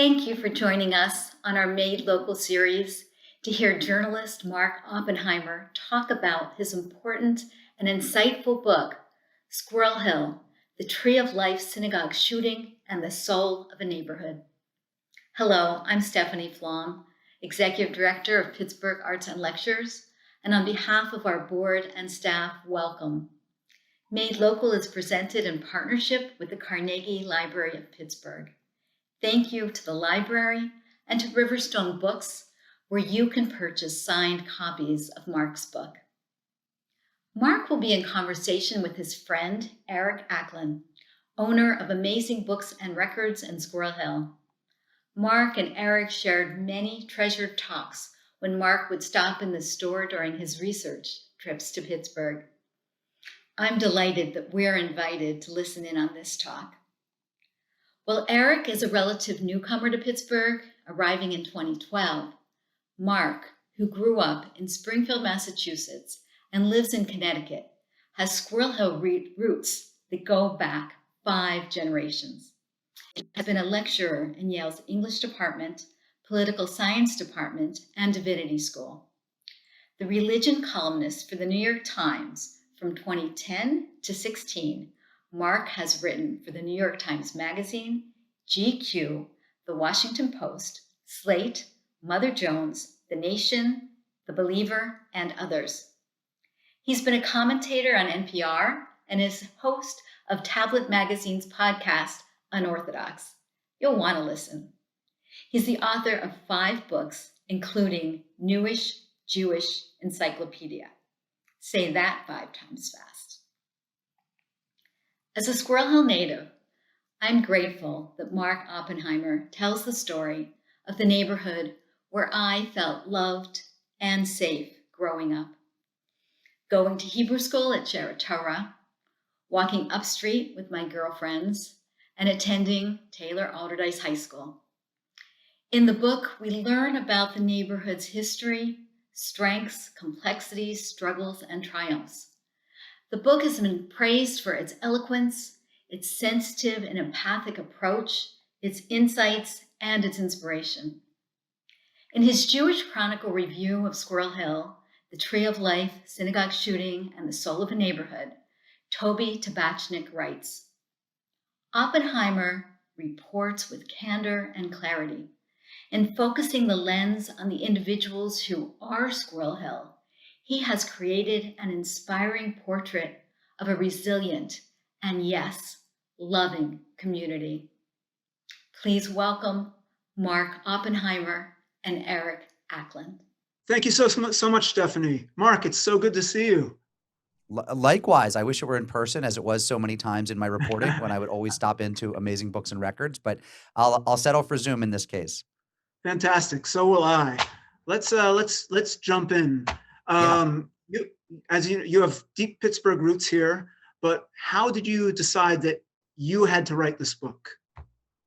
Thank you for joining us on our Made Local series to hear journalist Mark Oppenheimer talk about his important and insightful book, Squirrel Hill, The Tree of Life Synagogue Shooting and the Soul of a Neighborhood. Hello, I'm Stephanie Flom, Executive Director of Pittsburgh Arts and Lectures, and on behalf of our board and staff, welcome. Made Local is presented in partnership with the Carnegie Library of Pittsburgh. Thank you to the library and to Riverstone Books, where you can purchase signed copies of Mark's book. Mark will be in conversation with his friend, Eric Ackland, owner of Amazing Books and Records in Squirrel Hill. Mark and Eric shared many treasured talks when Mark would stop in the store during his research trips to Pittsburgh. I'm delighted that we're invited to listen in on this talk. While Eric is a relative newcomer to Pittsburgh, arriving in 2012, Mark, who grew up in Springfield, Massachusetts, and lives in Connecticut, has Squirrel Hill roots that go back 5 generations. He has been a lecturer in Yale's English department, political science department, and divinity school. The religion columnist for the New York Times from 2010 to 16, Mark has written for the New York Times Magazine, GQ, The Washington Post, Slate, Mother Jones, The Nation, The Believer, and others. He's been a commentator on NPR and is host of Tablet Magazine's podcast, Unorthodox. You'll want to listen. He's the author of 5 books, including Newish Jewish Encyclopedia. Say that 5 times fast. As a Squirrel Hill native, I'm grateful that Mark Oppenheimer tells the story of the neighborhood where I felt loved and safe growing up. Going to Hebrew school at Shara Torah, walking up street with my girlfriends, and attending Taylor Alderdice High School. In the book, we learn about the neighborhood's history, strengths, complexities, struggles, and triumphs. The book has been praised for its eloquence, its sensitive and empathic approach, its insights, and its inspiration. In his Jewish Chronicle review of Squirrel Hill, The Tree of Life, Synagogue Shooting, and the Soul of a Neighborhood, Toby Tabachnik writes, Oppenheimer reports with candor and clarity, in focusing the lens on the individuals who are Squirrel Hill. He has created an inspiring portrait of a resilient and, yes, loving community. Please welcome Mark Oppenheimer and Eric Ackland. Thank you so much, Stephanie. Mark, it's so good to see you. Likewise, I wish it were in person, as it was so many times in my reporting when I would always stop into Amazing Books and Records, but I'll settle for Zoom in this case. Fantastic. So will I. Let's jump in. You have deep Pittsburgh roots here, but how did you decide that you had to write this book?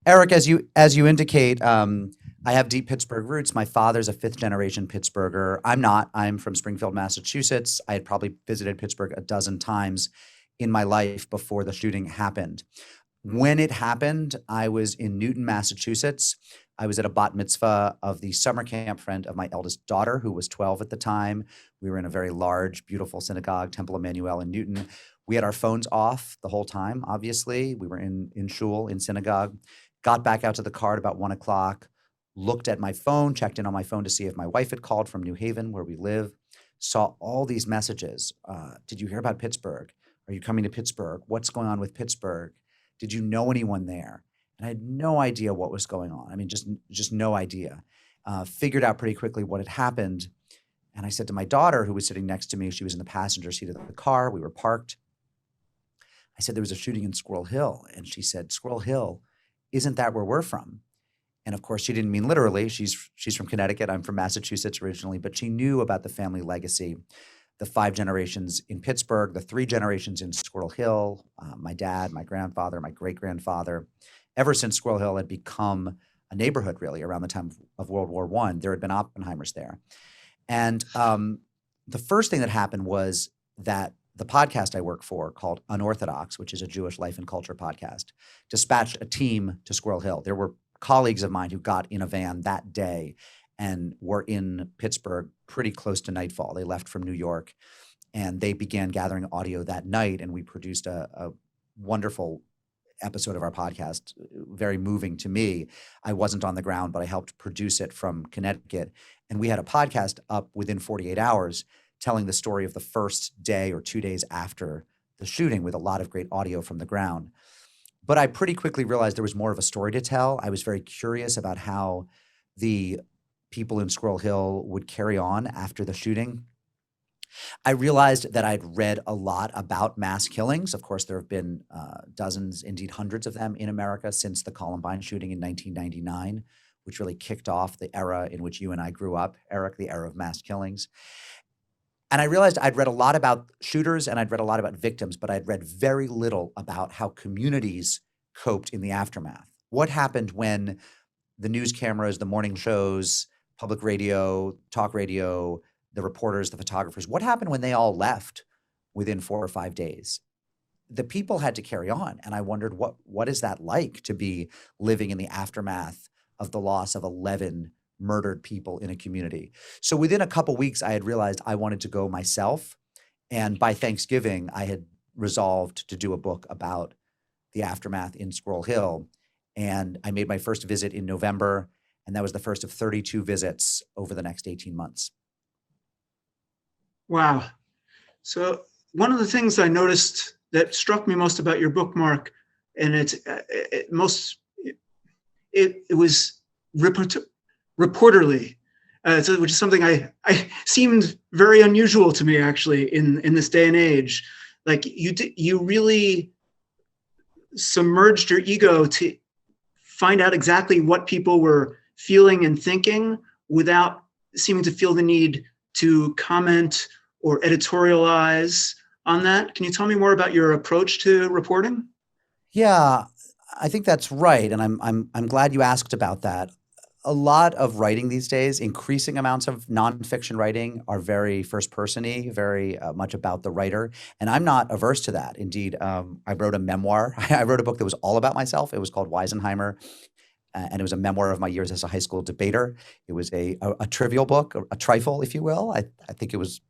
Eric, as you indicate, I have deep Pittsburgh roots. My father's a 5th generation Pittsburgher. I'm not. I'm from Springfield, Massachusetts. I had probably visited Pittsburgh a dozen times in my life before the shooting happened. When it happened, I was in Newton, Massachusetts. I was at a bat mitzvah of the summer camp friend of my eldest daughter, who was 12 at the time. We were in a very large, beautiful synagogue, Temple Emmanuel in Newton. We had our phones off the whole time, obviously. We were in shul, in synagogue. Got back out to the car at about 1 o'clock, looked at my phone, checked in on my phone to see if my wife had called from New Haven, where we live, saw all these messages. Did you hear about Pittsburgh? Are you coming to Pittsburgh? What's going on with Pittsburgh? Did you know anyone there? And I had no idea what was going on. I mean, just no idea. Figured out pretty quickly what had happened. And I said to my daughter, who was sitting next to me, she was in the passenger seat of the car. We were parked. I said, there was a shooting in Squirrel Hill. And she said, Squirrel Hill, isn't that where we're from? And of course, she didn't mean literally. She's from Connecticut. I'm from Massachusetts originally. But she knew about the family legacy, the 5 generations in Pittsburgh, the 3 generations in Squirrel Hill, my dad, my grandfather, my great-grandfather. Ever since Squirrel Hill had become a neighborhood, really, around the time of World War I, there had been Oppenheimers there. And the first thing that happened was that the podcast I work for, called Unorthodox, which is a Jewish life and culture podcast, dispatched a team to Squirrel Hill. There were colleagues of mine who got in a van that day and were in Pittsburgh pretty close to nightfall. They left from New York and they began gathering audio that night. And we produced a wonderful episode of our podcast, very moving to me. I wasn't on the ground, but I helped produce it from Connecticut. And we had a podcast up within 48 hours telling the story of the first day or 2 days after the shooting with a lot of great audio from the ground. But I pretty quickly realized there was more of a story to tell. I was very curious about how the people in Squirrel Hill would carry on after the shooting. I realized that I'd read a lot about mass killings. Of course, there have been dozens, indeed hundreds of them in America since the Columbine shooting in 1999, which really kicked off the era in which you and I grew up, Eric, the era of mass killings. And I realized I'd read a lot about shooters and I'd read a lot about victims, but I'd read very little about how communities coped in the aftermath. What happened when the news cameras, the morning shows, public radio, talk radio, the reporters, the photographers, what happened when they all left within 4 or 5 days? The people had to carry on. And I wondered, what is that like to be living in the aftermath of the loss of 11 murdered people in a community? So within a couple weeks, I had realized I wanted to go myself. And by Thanksgiving, I had resolved to do a book about the aftermath in Squirrel Hill. And I made my first visit in November. And that was the first of 32 visits over the next 18 months. Wow. So one of the things I noticed that struck me most about your book, Mark, and it was reporterly, which is something I seemed very unusual to me actually in this day and age. Like you really submerged your ego to find out exactly what people were feeling and thinking without seeming to feel the need to comment or editorialize on that. Can you tell me more about your approach to reporting? Yeah, I think that's right, and I'm glad you asked about that. A lot of writing these days, increasing amounts of nonfiction writing, are very first-person-y, very much about the writer, and I'm not averse to that. Indeed, I wrote a memoir. I wrote a book that was all about myself. It was called Weisenheimer, and it was a memoir of my years as a high school debater. It was a trivial book, a trifle, if you will. I think it was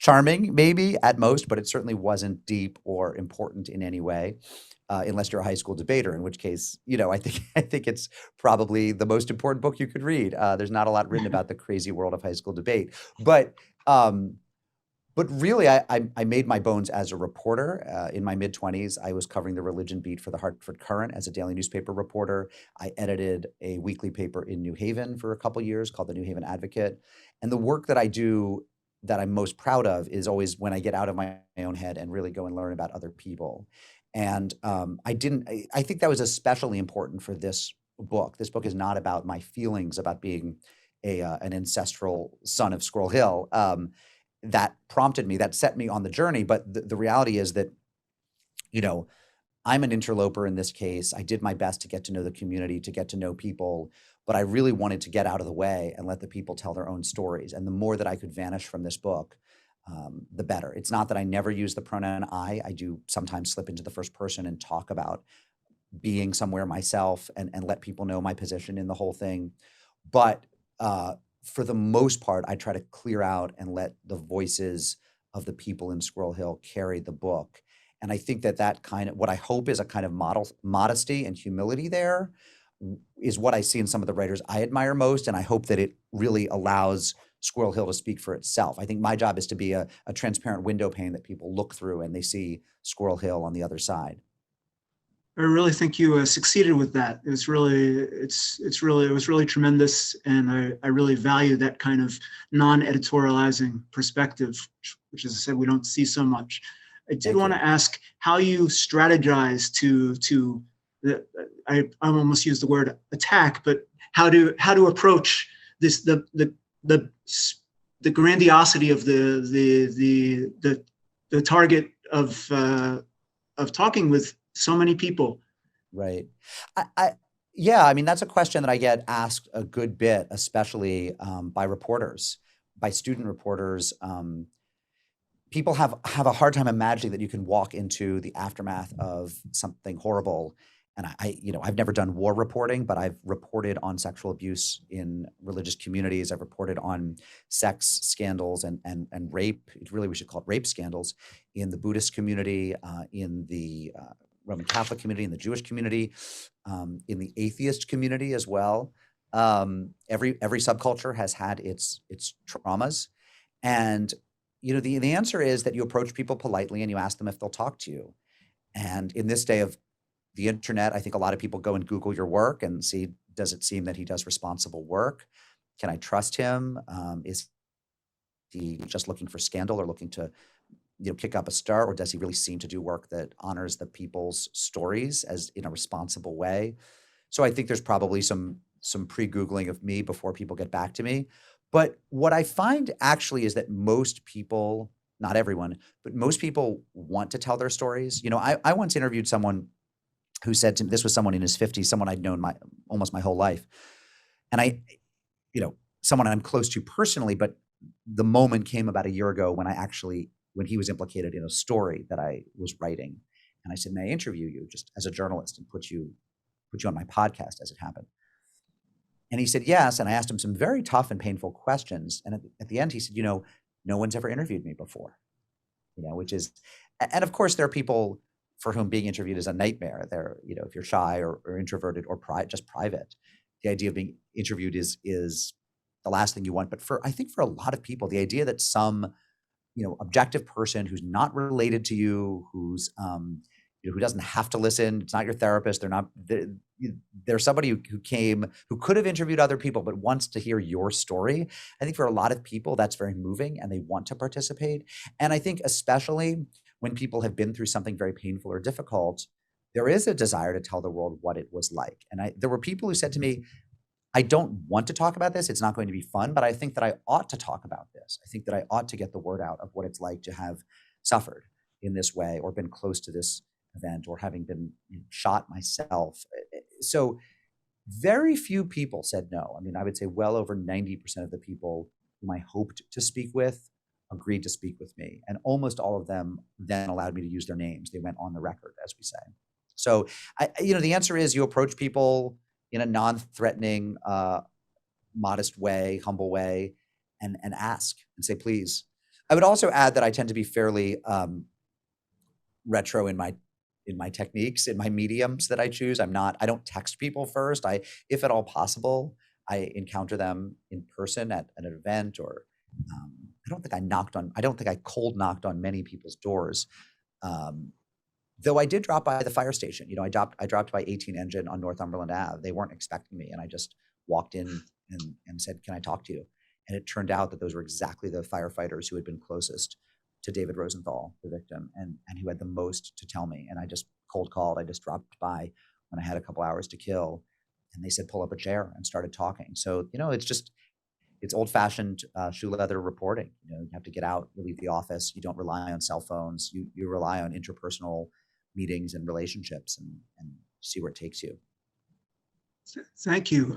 charming, maybe at most, but it certainly wasn't deep or important in any way, unless you're a high school debater. In which case, I think it's probably the most important book you could read. There's not a lot written about the crazy world of high school debate, but really, I made my bones as a reporter. In my mid-20s, I was covering the religion beat for the Hartford Courant as a daily newspaper reporter. I edited a weekly paper in New Haven for a couple years called the New Haven Advocate. And the work that I do that I'm most proud of is always when I get out of my own head and really go and learn about other people. And I think that was especially important for this book. This book is not about my feelings about being an ancestral son of Squirrel Hill. That prompted me, that set me on the journey. But the reality is that, I'm an interloper in this case. I did my best to get to know the community, to get to know people, but I really wanted to get out of the way and let the people tell their own stories. And the more that I could vanish from this book, the better. It's not that I never use the pronoun I. I do sometimes slip into the first person and talk about being somewhere myself and let people know my position in the whole thing. But for the most part, I try to clear out and let the voices of the people in Squirrel Hill carry the book. And I think that kind of, what I hope is a kind of modesty and humility there, is what I see in some of the writers I admire most. And I hope that it really allows Squirrel Hill to speak for itself. I think my job is to be a transparent window pane that people look through and they see Squirrel Hill on the other side. I really think you succeeded with that. It was really tremendous, and I really value that kind of non-editorializing perspective, which, as I said, we don't see so much. I did want to ask how you strategize to I almost used the word attack, but how to approach this the grandiosity of the target of talking with so many people. Right. Yeah, I mean, that's a question that I get asked a good bit, especially by reporters, by student reporters. People have a hard time imagining that you can walk into the aftermath of something horrible and I've never done war reporting, but I've reported on sexual abuse in religious communities. I've reported on sex scandals and rape. Really, we should call it rape scandals in the Buddhist community, in the Roman Catholic community, in the Jewish community, in the atheist community as well. Every subculture has had its traumas, and the answer is that you approach people politely and you ask them if they'll talk to you. And in this day of the internet, I think a lot of people go and Google your work and see, does it seem that he does responsible work? Can I trust him? Is he just looking for scandal or looking to kick up a star, or does he really seem to do work that honors the people's stories as in a responsible way? So I think there's probably some pre-Googling of me before people get back to me. But what I find actually is that most people, not everyone, but most people want to tell their stories. I once interviewed someone who said to me, this was someone in his 50s, someone I'd known almost my whole life. And someone I'm close to personally, but the moment came about a year ago when he was implicated in a story that I was writing. And I said, may I interview you just as a journalist and put you on my podcast as it happened? And he said, yes. And I asked him some very tough and painful questions. And at the end, he said, no one's ever interviewed me before, which is, and of course, there are people for whom being interviewed is a nightmare. They're, if you're shy or introverted or just private, the idea of being interviewed is the last thing you want. But I think for a lot of people, the idea that some, objective person who's not related to you, who's, who doesn't have to listen, it's not your therapist, they're somebody who could have interviewed other people, but wants to hear your story. I think for a lot of people, that's very moving and they want to participate. And I think especially when people have been through something very painful or difficult, there is a desire to tell the world what it was like. And there were people who said to me, I don't want to talk about this. It's not going to be fun, but I think that I ought to talk about this. I think that I ought to get the word out of what it's like to have suffered in this way or been close to this event or having been shot myself. So very few people said no. I mean, I would say well over 90% of the people whom I hoped to speak with agreed to speak with me. And almost all of them then allowed me to use their names. They went on the record, as we say. So, the answer is you approach people in a non-threatening, modest way, humble way, and ask and say, please. I would also add that I tend to be fairly retro in my techniques, in my mediums that I choose. I don't text people first. If at all possible, I encounter them in person at an event or I don't think I cold knocked on many people's doors. Though I did drop by the fire station. I dropped by 18 Engine on Northumberland Ave. They weren't expecting me. And I just walked in and said, can I talk to you? And it turned out that those were exactly the firefighters who had been closest to David Rosenthal, the victim, and who had the most to tell me. And I just cold called. I just dropped by when I had a couple hours to kill. And they said, pull up a chair and started talking. So, it's old-fashioned shoe leather reporting. You have to get out, you leave the office. You don't rely on cell phones. You rely on interpersonal meetings and relationships and see where it takes you. Thank you.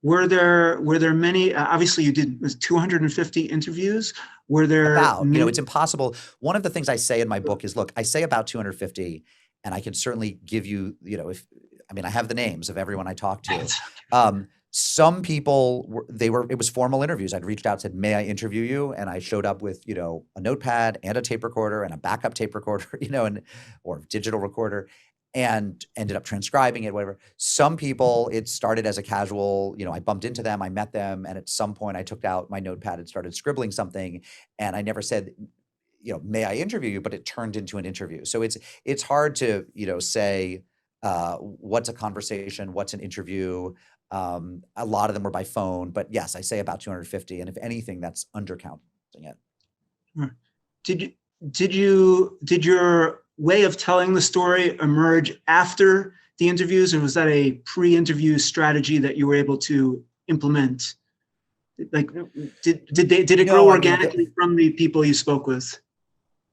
Were there many, obviously you did 250 interviews. Were there it's impossible. One of the things I say in my book is, look, I say about 250 and I can certainly give you, I have the names of everyone I talked to. Some people it was formal interviews. I'd reached out, said, may I interview you? And I showed up with, a notepad and a tape recorder and a backup tape recorder, or digital recorder, and ended up transcribing it, whatever. Some people, it started as a casual, I bumped into them, I met them. And at some point I took out my notepad and started scribbling something. And I never said, may I interview you? But it turned into an interview. So it's hard to, say, what's a conversation, what's an interview. A lot of them were by phone, but yes, I say about 250. And if anything, that's undercounting it. Did your way of telling the story emerge after the interviews, or was that a pre-interview strategy that you were able to implement? Like, did it grow organically from the people you spoke with?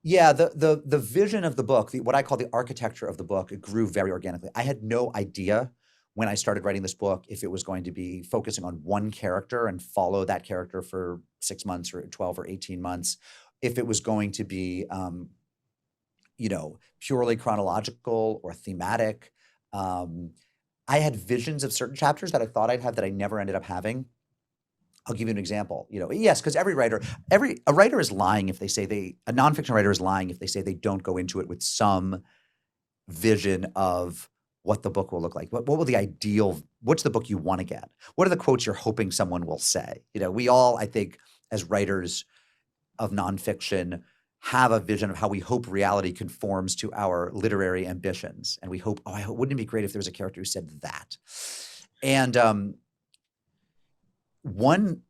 Yeah, the vision of the book, what I call the architecture of the book, it grew very organically. I had no idea when I started writing this book if it was going to be focusing on one character and follow that character for 6 months or 12 or 18 months, if it was going to be, purely chronological or thematic. I had visions of certain chapters that I thought I'd have that I never ended up having. I'll give you an example. Yes, because a writer is lying if they say a nonfiction writer is lying if they say they don't go into it with some vision of what the book will look like. What will what's the book you want to get? What are the quotes you're hoping someone will say? We all, I think, as writers of nonfiction, have a vision of how we hope reality conforms to our literary ambitions. And we hope, wouldn't it be great if there was a character who said that? And one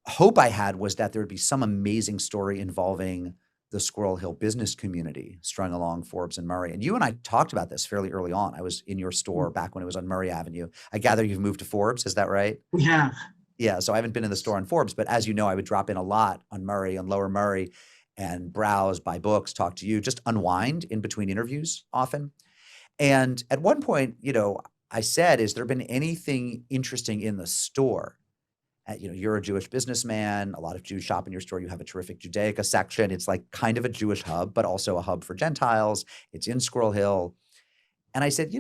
hope I had was that there would be some amazing story involving the Squirrel Hill business community strung along Forbes and Murray. And you and I talked about this fairly early on. I was in your store back when it was on Murray Avenue. I gather you've moved to Forbes. Is that right? We have. Yeah. So I haven't been in the store on Forbes, but as you know, I would drop in a lot on Murray, on Lower Murray, and browse, buy books, talk to you, just unwind in between interviews often. And at one point, I said, has there been anything interesting in the store? You're a Jewish businessman. A lot of Jews shop in your store. You have a terrific Judaica section. It's like kind of a Jewish hub, but also a hub for Gentiles. It's in Squirrel Hill. And I said,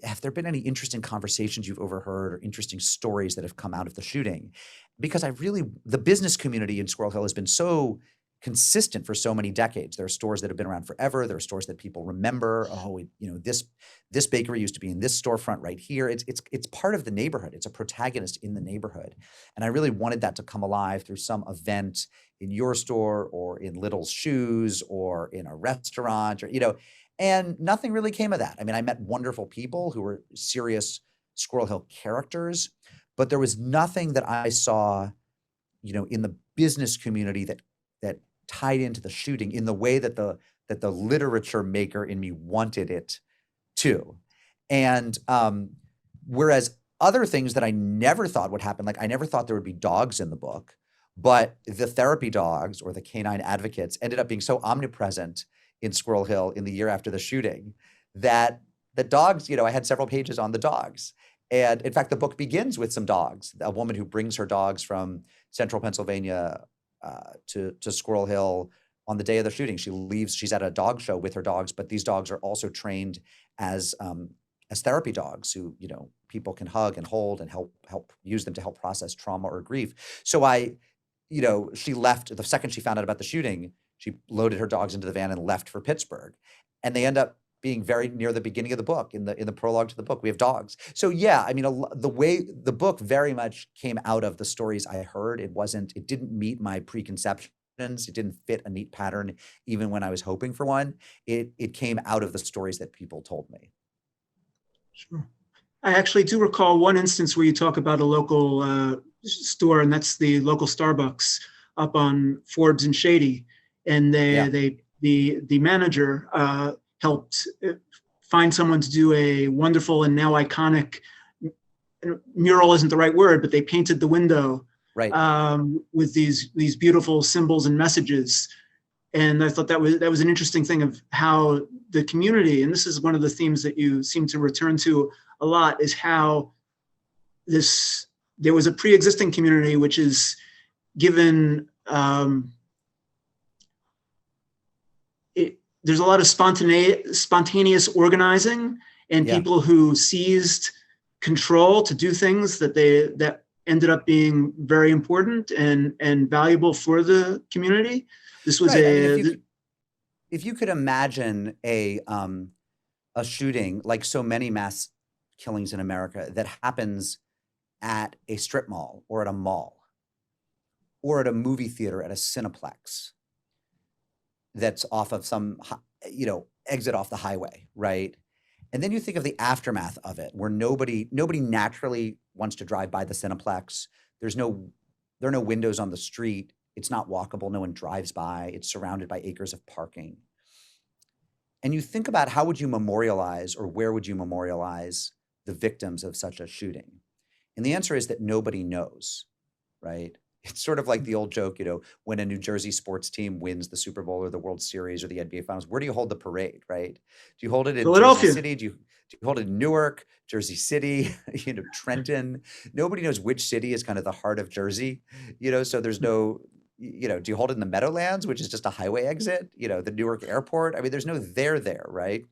have there been any interesting conversations you've overheard or interesting stories that have come out of the shooting? Because the business community in Squirrel Hill has been so consistent for so many decades. There are stores that have been around forever. There are stores that people remember. This bakery used to be in this storefront right here. It's part of the neighborhood. It's a protagonist in the neighborhood. And I really wanted that to come alive through some event in your store or in Little's Shoes or in a restaurant and nothing really came of that. I mean, I met wonderful people who were serious Squirrel Hill characters, but there was nothing that I saw, in the business community that tied into the shooting in the way that the literature maker in me wanted it to. And whereas other things that I never thought would happen, like I never thought there would be dogs in the book, but the therapy dogs or the canine advocates ended up being so omnipresent in Squirrel Hill in the year after the shooting that the dogs, I had several pages on the dogs. And in fact, the book begins with some dogs, a woman who brings her dogs from central Pennsylvania to Squirrel Hill on the day of the shooting. She leaves, she's at a dog show with her dogs, but these dogs are also trained as therapy dogs who, people can hug and hold and help use them to help process trauma or grief. So she left the second she found out about the shooting. She loaded her dogs into the van and left for Pittsburgh. And they end up being very near the beginning of the book. In the prologue to the book, we have dogs. So yeah, I mean, the way the book very much came out of the stories I heard. It didn't meet my preconceptions. It didn't fit a neat pattern, even when I was hoping for one. It came out of the stories that people told me. Sure. I actually do recall one instance where you talk about a local store, and that's the local Starbucks up on Forbes and Shady. And the manager helped find someone to do a wonderful and now iconic mural isn't the right word, but they painted the window with these beautiful symbols and messages. And I thought that was an interesting thing of how the community, and this is one of the themes that you seem to return to a lot, is how there was a pre-existing community which is given there's a lot of spontaneous organizing and people who seized control to do things that ended up being very important and valuable for the community. This was if you could imagine a shooting like so many mass killings in America that happens at a strip mall or at a mall or at a movie theater at a Cineplex that's off of some, exit off the highway, right? And then you think of the aftermath of it, where nobody naturally wants to drive by the Cineplex. There are no windows on the street. It's not walkable. No one drives by. It's surrounded by acres of parking. And you think about how would you memorialize, or where would you memorialize the victims of such a shooting? And the answer is that nobody knows, right? It's sort of like the old joke, when a New Jersey sports team wins the Super Bowl or the World Series or the NBA Finals, where do you hold the parade, right? Do you hold it in Philadelphia? Jersey City? Do you hold it in Newark, Jersey City, Trenton? Nobody knows which city is kind of the heart of Jersey, so there's no, do you hold it in the Meadowlands, which is just a highway exit, the Newark airport? I mean, there's no there, right?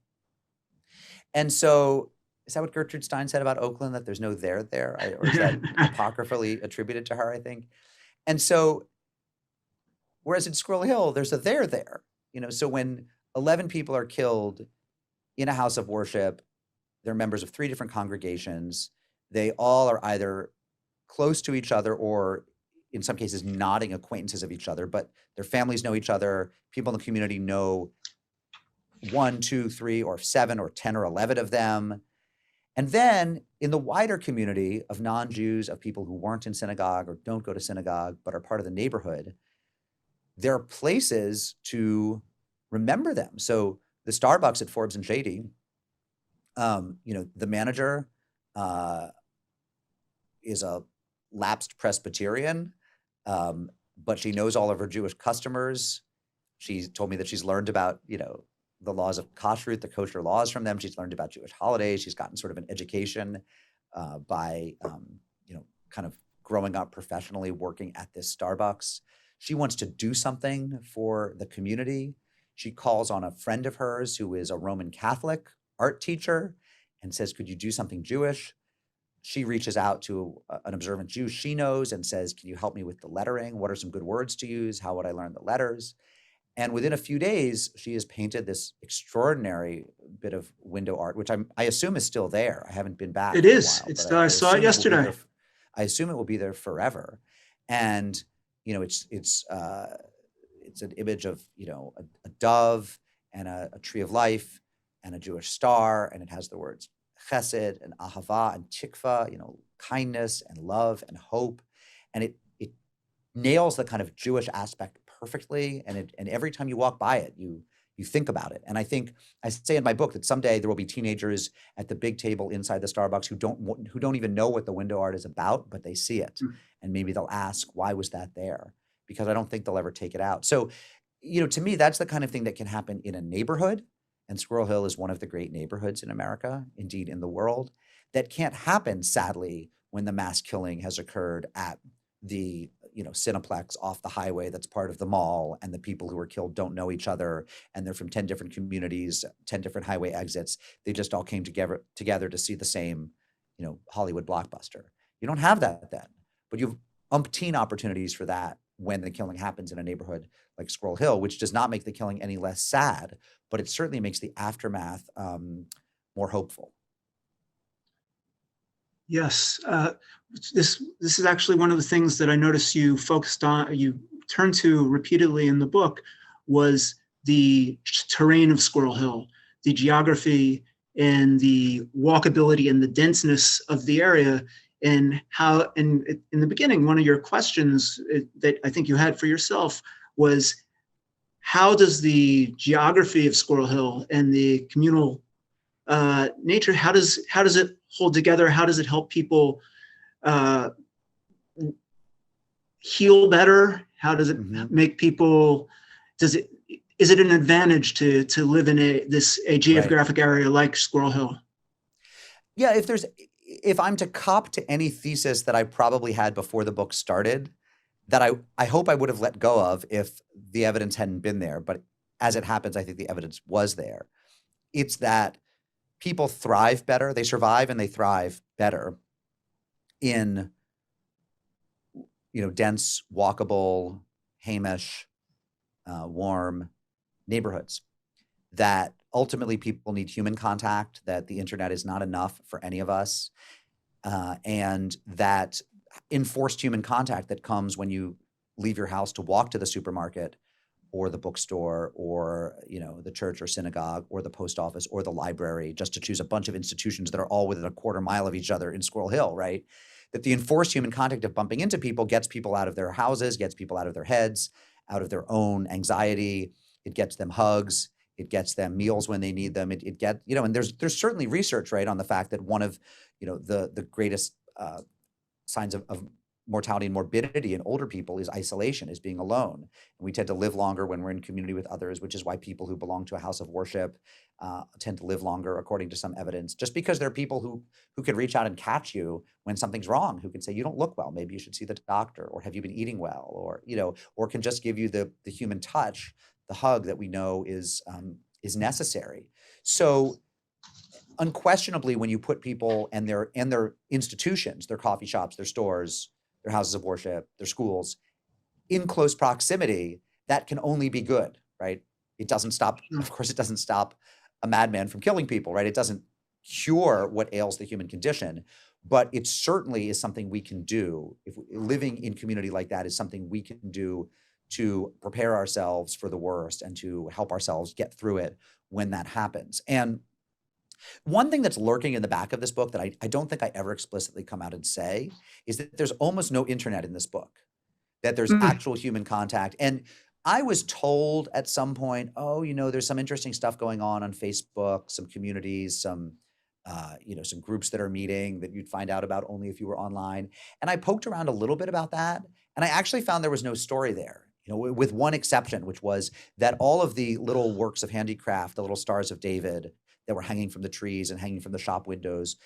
And so is that what Gertrude Stein said about Oakland, that there's no there there? Or is that apocryphally attributed to her, I think? And so, whereas in Squirrel Hill, there's a there there. So when 11 people are killed in a house of worship, they're members of 3 different congregations. They all are either close to each other or in some cases nodding acquaintances of each other, but their families know each other. People in the community know 1, 2, 3, or 7, or 10, or 11 of them. And then in the wider community of non-Jews, of people who weren't in synagogue or don't go to synagogue, but are part of the neighborhood, there are places to remember them. So the Starbucks at Forbes and Shady, the manager is a lapsed Presbyterian, but she knows all of her Jewish customers. She told me that she's learned about, the laws of kashrut, the kosher laws from them. She's learned about Jewish holidays. She's gotten sort of an education by, kind of growing up professionally working at this Starbucks. She wants to do something for the community. She calls on a friend of hers who is a Roman Catholic art teacher and says, could you do something Jewish? She reaches out to an observant Jew she knows and says, can you help me with the lettering? What are some good words to use? How would I learn the letters? And within a few days, she has painted this extraordinary bit of window art, which I assume is still there. I haven't been back It in a is. while, It's but I saw it yesterday. I assume it will be there forever. And it's an image of a dove and a tree of life and a Jewish star, and it has the words chesed and ahava and tikva, kindness and love and hope, and it nails the kind of Jewish aspect perfectly. And every time you walk by it, you think about it. And I think I say in my book that someday there will be teenagers at the big table inside the Starbucks who don't even know what the window art is about, but they see it, and maybe they'll ask, why was that there? Because I don't think they'll ever take it out. So, to me, that's the kind of thing that can happen in a neighborhood. And Squirrel Hill is one of the great neighborhoods in America, indeed in the world, that can't happen, sadly, when the mass killing has occurred at the Cineplex off the highway that's part of the mall, and the people who were killed don't know each other, and they're from 10 different communities, 10 different highway exits. They just all came together to see the same, Hollywood blockbuster. You don't have that then, but you have umpteen opportunities for that when the killing happens in a neighborhood like Squirrel Hill, which does not make the killing any less sad, but it certainly makes the aftermath more hopeful. Yes, this is actually one of the things that I noticed you focused on, you turned to repeatedly in the book, was the terrain of Squirrel Hill, the geography and the walkability and the denseness of the area, and how, and in the beginning, one of your questions that I think you had for yourself was, how does the geography of Squirrel Hill and the communal nature, how does it hold together? How does it help people heal better? How does it make people, is it an advantage to live in a geographic area like Squirrel Hill? Yeah, if I'm to cop to any thesis that I probably had before the book started, that I hope I would have let go of if the evidence hadn't been there, but as it happens, I think the evidence was there. It's that people thrive better, they survive and they thrive better in, dense, walkable, Hamish, warm neighborhoods. That ultimately people need human contact, that the internet is not enough for any of us, and that enforced human contact that comes when you leave your house to walk to the supermarket or the bookstore or the church or synagogue or the post office or the library, just to choose a bunch of institutions that are all within a quarter mile of each other in Squirrel Hill, right? That the enforced human contact of bumping into people gets people out of their houses, gets people out of their heads, out of their own anxiety. It gets them hugs. It gets them meals when they need them. It gets, and there's certainly research, right, on the fact that one of, the greatest signs of mortality and morbidity in older people is isolation, is being alone. And we tend to live longer when we're in community with others, which is why people who belong to a house of worship tend to live longer, according to some evidence, just because there are people who can reach out and catch you when something's wrong, who can say, you don't look well, maybe you should see the doctor, or have you been eating well, or can just give you the human touch, the hug that we know is necessary. So unquestionably, when you put people and their institutions, their coffee shops, their stores, their houses of worship, their schools in close proximity, that can only be good, right? It doesn't stop, of course, it doesn't stop a madman from killing people, right? It doesn't cure what ails the human condition, but it certainly is something we can do. If living in community like that is something we can do to prepare ourselves for the worst and to help ourselves get through it when that happens. And one thing that's lurking in the back of this book that I don't think I ever explicitly come out and say is that there's almost no internet in this book, that there's actual human contact. And I was told at some point, oh, there's some interesting stuff going on Facebook, some communities, some groups that are meeting that you'd find out about only if you were online. And I poked around a little bit about that. And I actually found there was no story there, with one exception, which was that all of the little works of handicraft, the little stars of David that were hanging from the trees and hanging from the shop windows,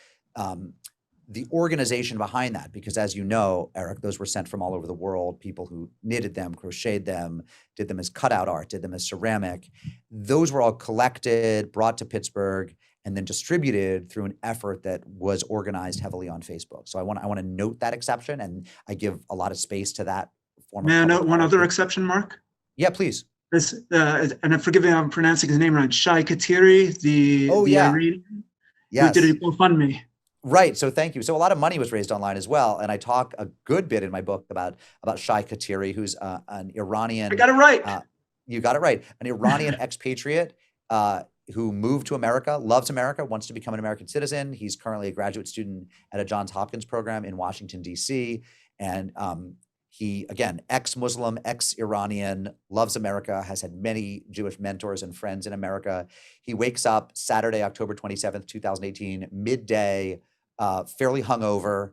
the organization behind that, because as you know, Eric, those were sent from all over the world, people who knitted them, crocheted them, did them as cutout art, did them as ceramic. Those were all collected, brought to Pittsburgh, and then distributed through an effort that was organized heavily on Facebook. So I want to note that exception, and I give a lot of space to that form of May I public note one other policy. exception, Mark? Yeah, please. This, and forgive me, I'm pronouncing his name wrong. Shai Katiri, the Iranian, Yes. who did a GoFundMe. Right. So thank you. So a lot of money was raised online as well. And I talk a good bit in my book about Shai Katiri, who's an Iranian. I got it right. You got it right. An Iranian expatriate who moved to America, loves America, wants to become an American citizen. He's currently a graduate student at a Johns Hopkins program in Washington, D.C. And he, again, ex-Muslim, ex-Iranian, loves America, has had many Jewish mentors and friends in America. He wakes up Saturday, October 27th, 2018, midday, fairly hungover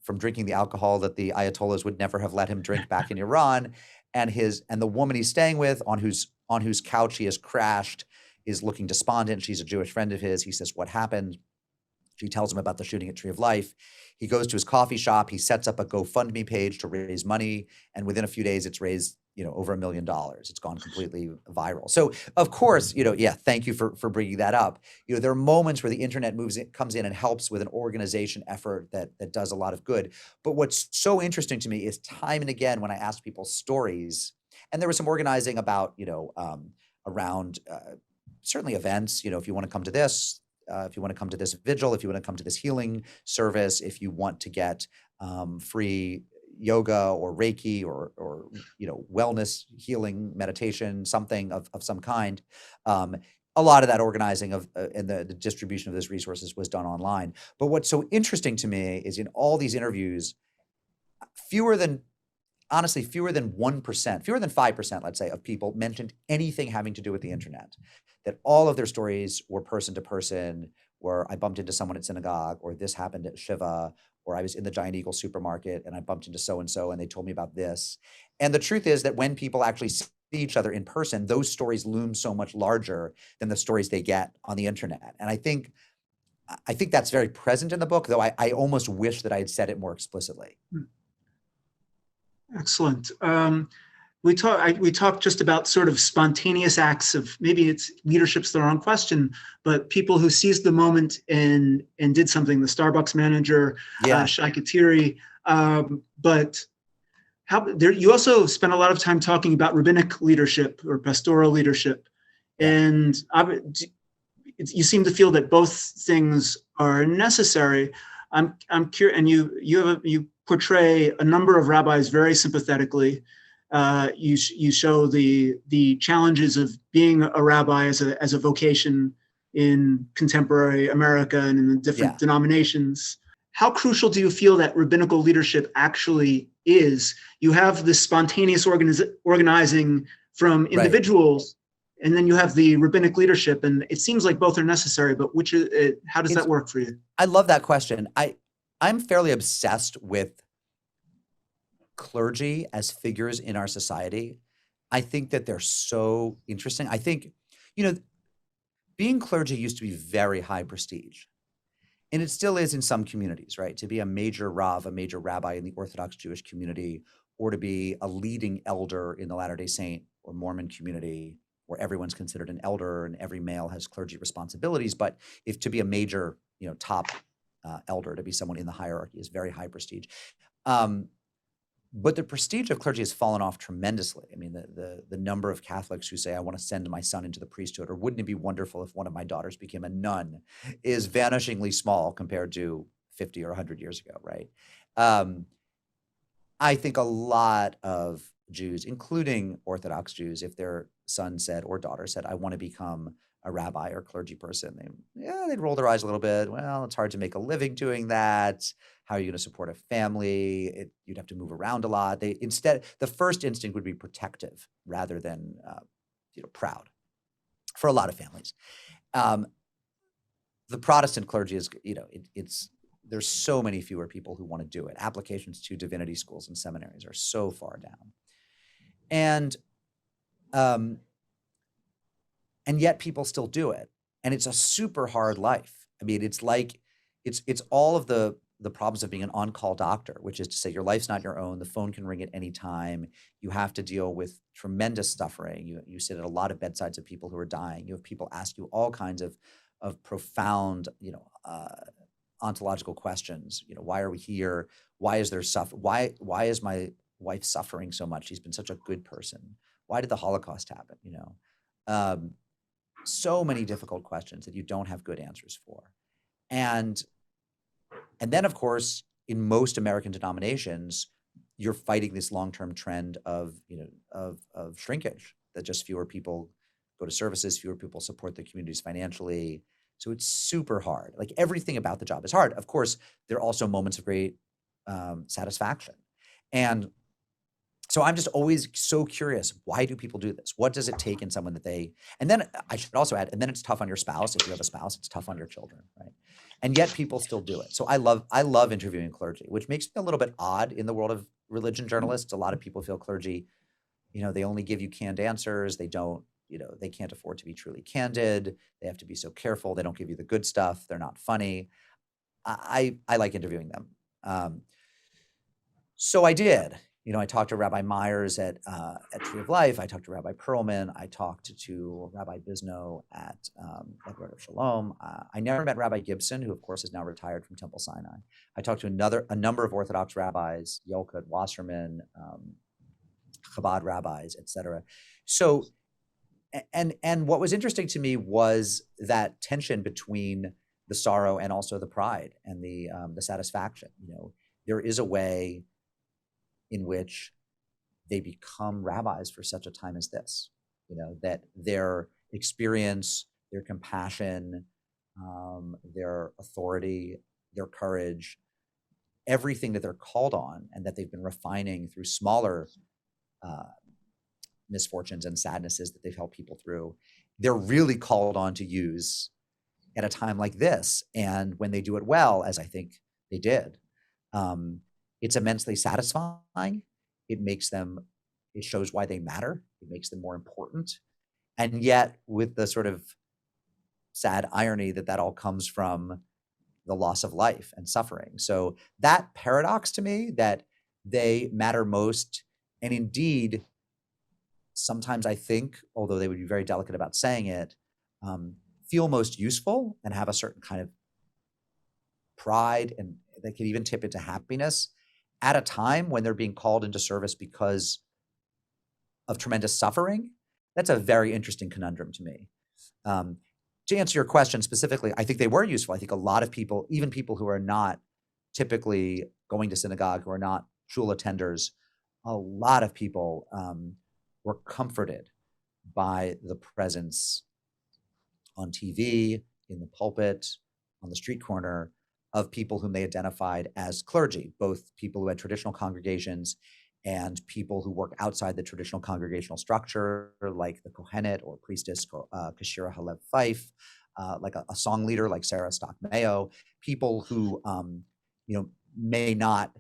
from drinking the alcohol that the Ayatollahs would never have let him drink back in Iran. And the woman he's staying with, on whose couch he has crashed, is looking despondent. She's a Jewish friend of his. He says, "What happened?" She tells him about the shooting at Tree of Life. He goes to his coffee shop. He sets up a GoFundMe page to raise money. And within a few days, it's raised, over $1 million. It's gone completely viral. So of course, thank you for bringing that up. There are moments where the internet comes in and helps with an organization effort that does a lot of good. But what's so interesting to me is time and again, when I ask people stories, and there was some organizing about, around certainly events, if you want to come to this, if you want to come to this vigil, if you want to come to this healing service, if you want to get free yoga or Reiki or wellness, healing, meditation, something of some kind. A lot of that organizing and the distribution of those resources was done online. But what's so interesting to me is in all these interviews, fewer than 1%, fewer than 5%, let's say, of people mentioned anything having to do with the internet. That all of their stories were person to person, where I bumped into someone at synagogue, or this happened at Shiva, or I was in the Giant Eagle supermarket and I bumped into so-and-so and they told me about this. And the truth is that when people actually see each other in person, those stories loom so much larger than the stories they get on the internet. And I think that's very present in the book, though I almost wish that I had said it more explicitly. Excellent. We talked just about sort of spontaneous acts of, maybe it's leadership's the wrong question, but people who seized the moment and did something. The Starbucks manager, Shai Katiri. But you also spent a lot of time talking about rabbinic leadership or pastoral leadership, and you seem to feel that both things are necessary. I'm curious, and you portray a number of rabbis very sympathetically. You show the challenges of being a rabbi as a vocation in contemporary America and in the different denominations. How crucial do you feel that rabbinical leadership actually is? You have this spontaneous organizing from individuals, and then you have the rabbinic leadership, and it seems like both are necessary. But how does that work for you? I love that question. I'm fairly obsessed with clergy as figures in our society. I think that they're so interesting. I think, being clergy used to be very high prestige. And it still is in some communities, right? To be a major rav, a major rabbi in the Orthodox Jewish community, or to be a leading elder in the Latter-day Saint or Mormon community, where everyone's considered an elder and every male has clergy responsibilities. But if to be a major, top elder, to be someone in the hierarchy is very high prestige. But the prestige of clergy has fallen off tremendously. I mean, the number of Catholics who say, I want to send my son into the priesthood, or wouldn't it be wonderful if one of my daughters became a nun, is vanishingly small compared to 50 or 100 years ago, right? I think a lot of Jews, including Orthodox Jews, if their son said or daughter said, I want to become a rabbi or clergy person, they'd roll their eyes a little bit. Well, it's hard to make a living doing that. How are you going to support a family? You'd have to move around a lot. The first instinct would be protective rather than, proud for a lot of families. The Protestant clergy is, there's so many fewer people who want to do it. Applications to divinity schools and seminaries are so far down. And yet people still do it. And it's a super hard life. I mean, it's like, it's all of the problems of being an on-call doctor, which is to say your life's not your own. The phone can ring at any time. You have to deal with tremendous suffering. You sit at a lot of bedsides of people who are dying. You have people ask you all kinds of profound, ontological questions. Why are we here? Why is there why is my wife suffering so much? She's been such a good person. Why did the Holocaust happen? So many difficult questions that you don't have good answers for. And then, of course, in most American denominations, you're fighting this long-term trend of shrinkage, that just fewer people go to services, fewer people support the communities financially. So it's super hard. Like, everything about the job is hard. Of course, there are also moments of great satisfaction. And so I'm just always so curious, why do people do this? What does it take in someone and then I should also add, and then it's tough on your spouse. If you have a spouse, it's tough on your children, right? And yet people still do it. So I love interviewing clergy, which makes me a little bit odd in the world of religion journalists. A lot of people feel clergy, they only give you canned answers. They don't, they can't afford to be truly candid. They have to be so careful. They don't give you the good stuff. They're not funny. I like interviewing them. So I did. I talked to Rabbi Myers at Tree of Life. I talked to Rabbi Perlman. I talked to Rabbi Bisno at Edward of Shalom. I never met Rabbi Gibson, who of course is now retired from Temple Sinai. I talked to a number of Orthodox rabbis, Yelkut, Wasserman, Chabad rabbis, etc. So, and what was interesting to me was that tension between the sorrow and also the pride and the satisfaction. There is a way in which they become rabbis for such a time as this, that their experience, their compassion, their authority, their courage, everything that they're called on and that they've been refining through smaller misfortunes and sadnesses that they've helped people through, they're really called on to use at a time like this. And when they do it well, as I think they did, it's immensely satisfying. It shows why they matter. It makes them more important. And yet with the sort of sad irony that all comes from the loss of life and suffering. So that paradox to me, that they matter most, and indeed, sometimes I think, although they would be very delicate about saying it, feel most useful and have a certain kind of pride, and they can even tip into happiness at a time when they're being called into service because of tremendous suffering. That's a very interesting conundrum to me. To answer your question specifically, I think they were useful. I think a lot of people, even people who are not typically going to synagogue, who are not shul attenders, a lot of people were comforted by the presence on TV, in the pulpit, on the street corner, of people whom they identified as clergy, both people who had traditional congregations and people who work outside the traditional congregational structure, like the Kohenet or priestess Kashira Halev Fife, like a song leader like Sarah Stock Mayo, people who may not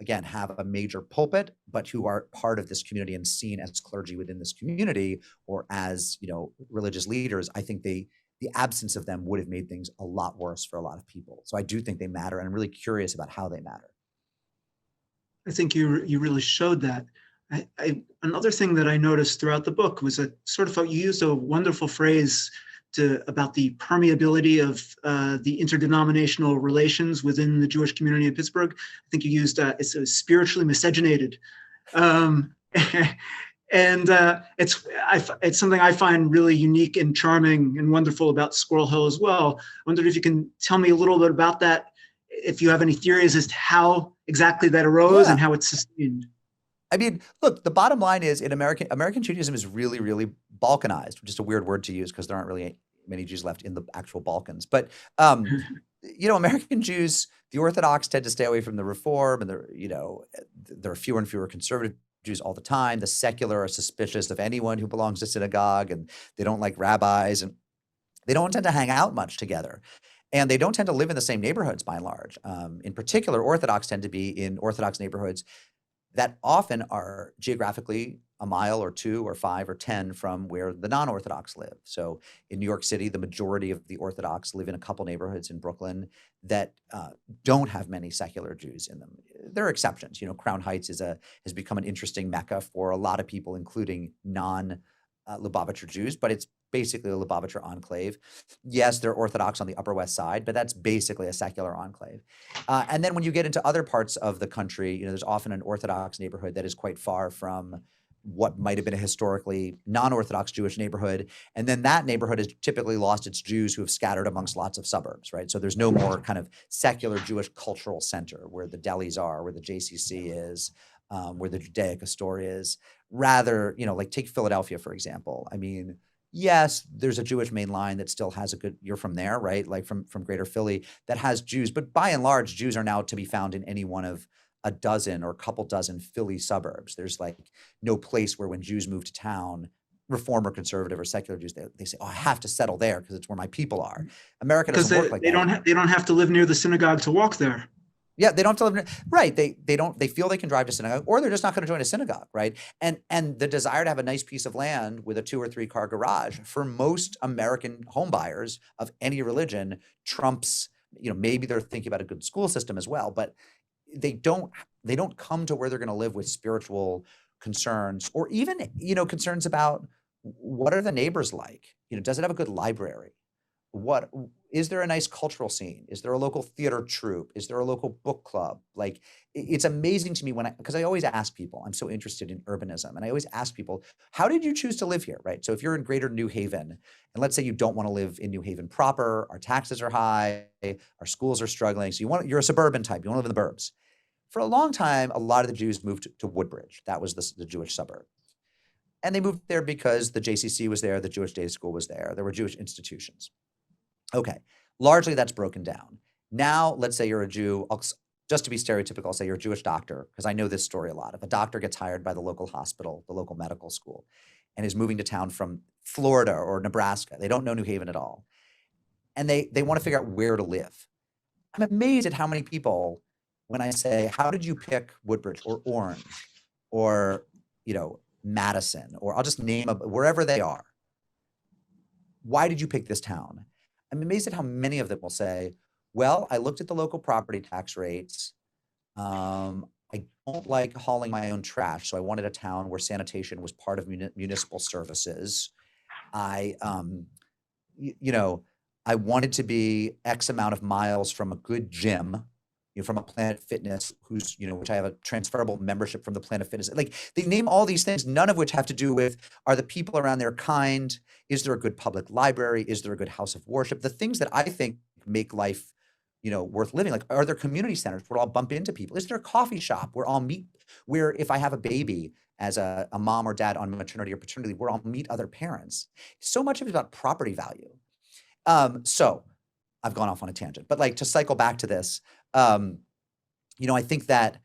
again have a major pulpit, but who are part of this community and seen as clergy within this community or as religious leaders. I think the absence of them would have made things a lot worse for a lot of people. So I do think they matter, and I'm really curious about how they matter. I think you really showed that. Another thing that I noticed throughout the book was that sort of you used a wonderful phrase about the permeability of the interdenominational relations within the Jewish community in Pittsburgh. I think you used it's spiritually miscegenated. And it's something I find really unique and charming and wonderful about Squirrel Hill as well. I wondered if you can tell me a little bit about that, if you have any theories as to how exactly that arose and how it's sustained. I mean, look, the bottom line is in American Judaism is really, really Balkanized, which is a weird word to use because there aren't really many Jews left in the actual Balkans. But, American Jews, the Orthodox tend to stay away from the Reform, and there are fewer and fewer conservative Jews all the time. The secular are suspicious of anyone who belongs to synagogue, and they don't like rabbis, and they don't tend to hang out much together. And they don't tend to live in the same neighborhoods by and large. In particular, Orthodox tend to be in Orthodox neighborhoods that often are geographically a mile or 2 or 5 or 10 from where the non-Orthodox live. So in New York City, the majority of the Orthodox live in a couple neighborhoods in Brooklyn that don't have many secular Jews in them. There are exceptions. Crown Heights has become an interesting mecca for a lot of people, including non-Lubavitcher Jews, but it's basically a Lubavitcher enclave. Yes, they're Orthodox on the Upper West Side, but that's basically a secular enclave. And then when you get into other parts of the country, there's often an Orthodox neighborhood that is quite far from what might have been a historically non-Orthodox Jewish neighborhood. And then that neighborhood has typically lost its Jews who have scattered amongst lots of suburbs, right? So there's no more kind of secular Jewish cultural center where the delis are, where the JCC is, where the Judaic Astoria is. Rather, like take Philadelphia, for example. I mean, yes, there's a Jewish main line that still has you're from there, right? Like from Greater Philly that has Jews, but by and large, Jews are now to be found in any one of a dozen or a couple dozen Philly suburbs. There's like no place where when Jews move to town, Reform or conservative or secular Jews, they say, oh, I have to settle there because it's where my people are. America doesn't work like that. They don't have to live near the synagogue to walk there. Yeah, they don't have to live right. They feel they can drive to synagogue, or they're just not going to join a synagogue, right? And the desire to have a nice piece of land with a 2 or 3 car garage for most American home buyers of any religion trumps, maybe they're thinking about a good school system as well, but they don't come to where they're going to live with spiritual concerns or even, concerns about what are the neighbors like? Does it have a good library? What is there a nice cultural scene? Is there a local theater troupe? Is there a local book club? Like it's amazing to me because I always ask people, I'm so interested in urbanism, and I always ask people, how did you choose to live here, right? So if you're in Greater New Haven, and let's say you don't want to live in New Haven proper, our taxes are high, our schools are struggling, so you're a suburban type, you want to live in the burbs. For a long time, a lot of the Jews moved to Woodbridge. That was the Jewish suburb. And they moved there because the JCC was there, the Jewish Day School was there, there were Jewish institutions. Okay, largely that's broken down. Now, let's say you're a Jew, just to be stereotypical, I'll say you're a Jewish doctor, because I know this story a lot. If a doctor gets hired by the local hospital, the local medical school, and is moving to town from Florida or Nebraska, they don't know New Haven at all, and they want to figure out where to live. I'm amazed at how many people, when I say, how did you pick Woodbridge or Orange or, Madison, or I'll just name wherever they are, why did you pick this town? I'm amazed at how many of them will say, well, I looked at the local property tax rates. I don't like hauling my own trash, so I wanted a town where sanitation was part of municipal services. I wanted to be X amount of miles from a good gym, from a Planet Fitness, which I have a transferable membership from the Planet Fitness. Like they name all these things, none of which have to do with, are the people around there kind? Is there a good public library? Is there a good house of worship? The things that I think make life, worth living. Like, are there community centers where I'll bump into people? Is there a coffee shop where I'll meet, where if I have a baby as a mom or dad on maternity or paternity, where I'll meet other parents? So much of it is about property value. So I've gone off on a tangent, but like to cycle back to this, I think that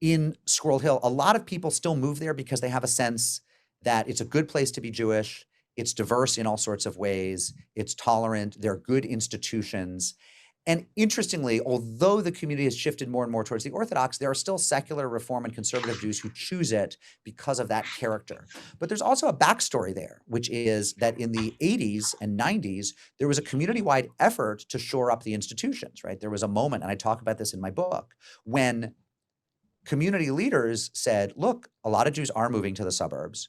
in Squirrel Hill, a lot of people still move there because they have a sense that it's a good place to be Jewish. It's diverse in all sorts of ways. It's tolerant. There are good institutions. And interestingly, although the community has shifted more and more towards the Orthodox, there are still secular, Reform, and conservative Jews who choose it because of that character. But there's also a backstory there, which is that in the 80s and 90s, there was a community-wide effort to shore up the institutions, right? There was a moment, and I talk about this in my book, when community leaders said, look, a lot of Jews are moving to the suburbs.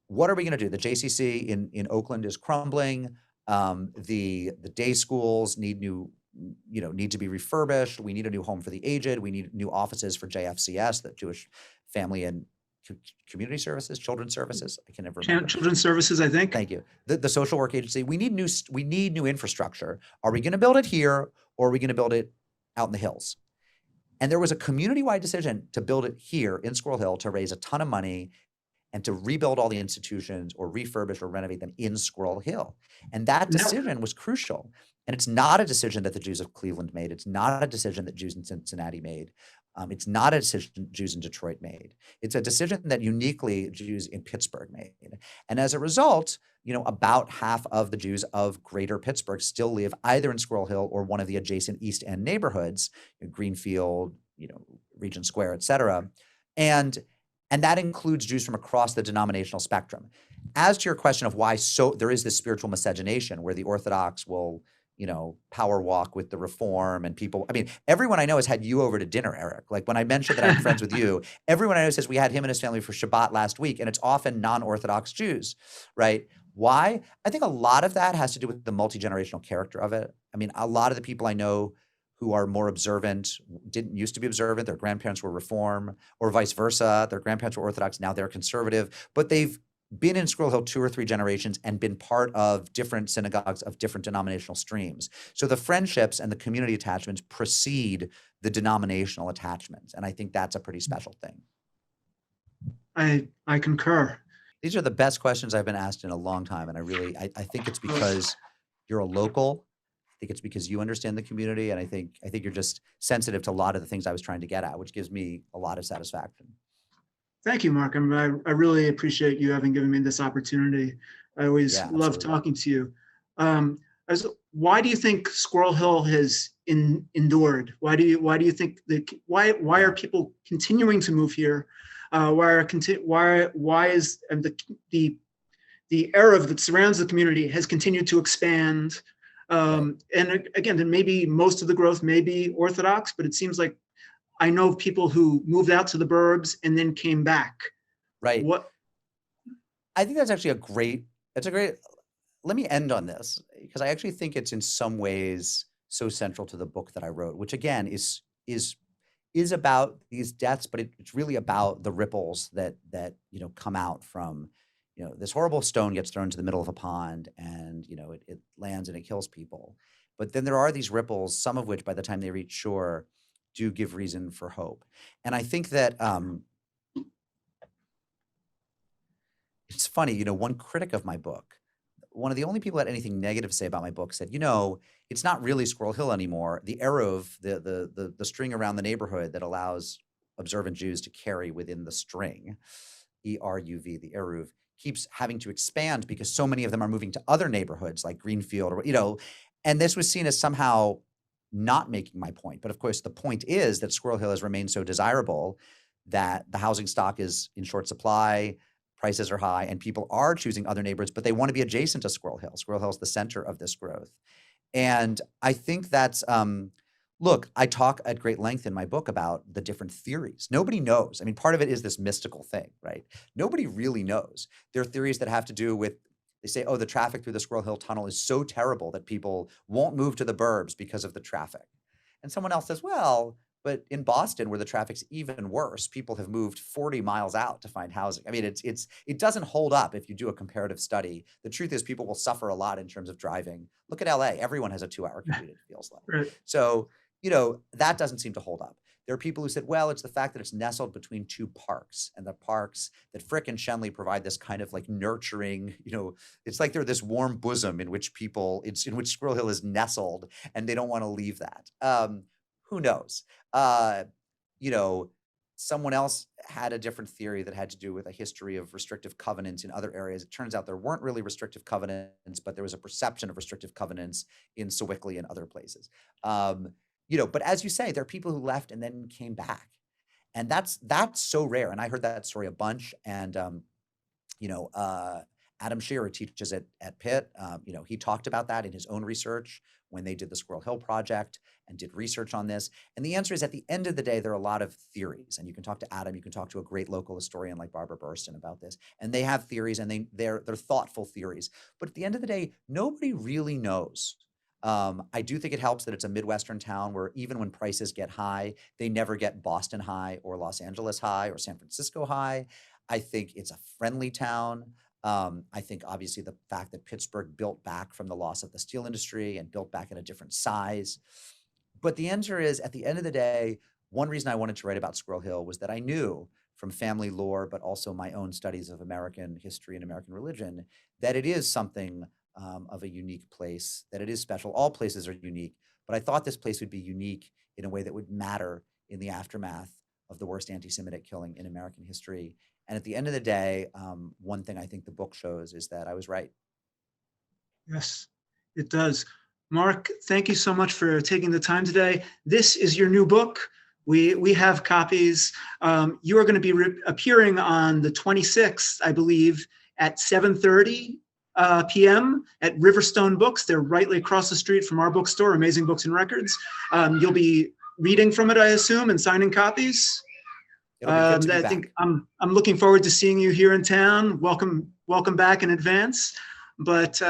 What are we going to do? The JCC in Oakland is crumbling. The day schools need to be refurbished. We need a new home for the aged. We need new offices for JFCS, the Jewish Family and Community Services, Children's Services. I can never remember. Children's Services, I think. Thank you. The social work agency. We need new infrastructure. Are we going to build it here, or are we going to build it out in the hills? And there was a community-wide decision to build it here in Squirrel Hill, to raise a ton of money and to rebuild all the institutions or refurbish or renovate them in Squirrel Hill. And that decision was crucial. And it's not a decision that the Jews of Cleveland made. It's not a decision that Jews in Cincinnati made. It's not a decision Jews in Detroit made. It's a decision that uniquely Jews in Pittsburgh made. And as a result, about half of the Jews of greater Pittsburgh still live either in Squirrel Hill or one of the adjacent East End neighborhoods, Greenfield, Regent Square, et cetera. And that includes Jews from across the denominational spectrum. As to your question of why there is this spiritual miscegenation where the Orthodox will, power walk with the Reform and people. I mean, everyone I know has had you over to dinner, Eric. Like when I mentioned that I'm friends with you, everyone I know says we had him and his family for Shabbat last week, and it's often non-Orthodox Jews, right? Why? I think a lot of that has to do with the multi-generational character of it. I mean, a lot of the people I know who are more observant didn't used to be observant. Their grandparents were Reform, or vice versa. Their grandparents were Orthodox, now they're conservative, but they've been in Squirrel Hill 2 or 3 generations and been part of different synagogues of different denominational streams. So the friendships and the community attachments precede the denominational attachments. And I think that's a pretty special thing. I concur. These are the best questions I've been asked in a long time. And I think it's because you're a local. I think it's because you understand the community. And I think you're just sensitive to a lot of the things I was trying to get at, which gives me a lot of satisfaction. Thank you, Mark. I really appreciate you having given me this opportunity. I always love talking to you. Why do you think Squirrel Hill has endured? Why do you think why are people continuing to move here? Why is the era that surrounds the community has continued to expand? And again, then maybe most of the growth may be Orthodox, but it seems like I know of people who moved out to the burbs and then came back. Right. I think that's actually let me end on this, because I actually think it's in some ways so central to the book that I wrote, which again is about these deaths, but it's really about the ripples that come out from, this horrible stone gets thrown to the middle of a pond and, it lands and it kills people. But then there are these ripples, some of which by the time they reach shore do give reason for hope. And I think that it's funny, one critic of my book, one of the only people who had anything negative to say about my book said, it's not really Squirrel Hill anymore. The eruv, the string around the neighborhood that allows observant Jews to carry within the string, ERUV, the eruv, keeps having to expand because so many of them are moving to other neighborhoods like Greenfield, or, and this was seen as somehow not making my point. But of course, the point is that Squirrel Hill has remained so desirable that the housing stock is in short supply, prices are high, and people are choosing other neighborhoods, but they want to be adjacent to Squirrel Hill. Squirrel Hill is the center of this growth. And I think that's, look, I talk at great length in my book about the different theories. Nobody knows. I mean, part of it is this mystical thing, right? Nobody really knows. There are theories that have to do with, they say, the traffic through the Squirrel Hill Tunnel is so terrible that people won't move to the burbs because of the traffic. And someone else says, well, but in Boston, where the traffic's even worse, people have moved 40 miles out to find housing. I mean, it doesn't hold up if you do a comparative study. The truth is people will suffer a lot in terms of driving. Look at LA. Everyone has a 2-hour commute, it feels like. Right. So, that doesn't seem to hold up. There are people who said, well, it's the fact that it's nestled between 2 parks, and the parks that Frick and Shenley provide this kind of like nurturing, it's like they're this warm bosom in which Squirrel Hill is nestled, and they don't want to leave that. Who knows? Someone else had a different theory that had to do with a history of restrictive covenants in other areas. It turns out there weren't really restrictive covenants, but there was a perception of restrictive covenants in Sewickley and other places. But as you say, there are people who left and then came back. And that's so rare. And I heard that story a bunch. And, Adam Shearer teaches it at Pitt. He talked about that in his own research when they did the Squirrel Hill project and did research on this. And the answer is, at the end of the day, there are a lot of theories. And you can talk to Adam, you can talk to a great local historian like Barbara Burston about this. And they have theories, and they're thoughtful theories. But at the end of the day, nobody really knows. I do think it helps that it's a Midwestern town where even when prices get high, they never get Boston high or Los Angeles high or San Francisco high. I think it's a friendly town. I think obviously the fact that Pittsburgh built back from the loss of the steel industry and built back in a different size. But the answer is, at the end of the day, one reason I wanted to write about Squirrel Hill was that I knew from family lore, but also my own studies of American history and American religion, that it is something of a unique place, that it is special. All places are unique, but I thought this place would be unique in a way that would matter in the aftermath of the worst anti-Semitic killing in American history. And at the end of the day, one thing I think the book shows is that I was right. Yes, it does. Mark, thank you so much for taking the time today. This is your new book. We have copies. You are going to be appearing on the 26th, I believe, at 7:30 p.m. at Riverstone Books. They're rightly across the street from our bookstore, Amazing Books and Records. You'll be reading from it, I assume, and signing copies. It'll be good to be I back. think I'm looking forward to seeing you here in town. Welcome back in advance. But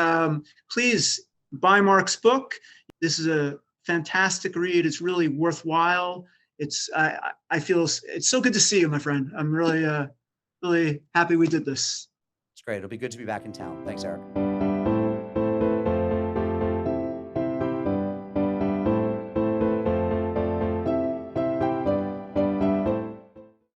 please buy Mark's book. This is a fantastic read. It's really worthwhile. I feel it's so good to see you, my friend. I'm really happy we did this. It's great. It'll be good to be back in town. Thanks, Eric.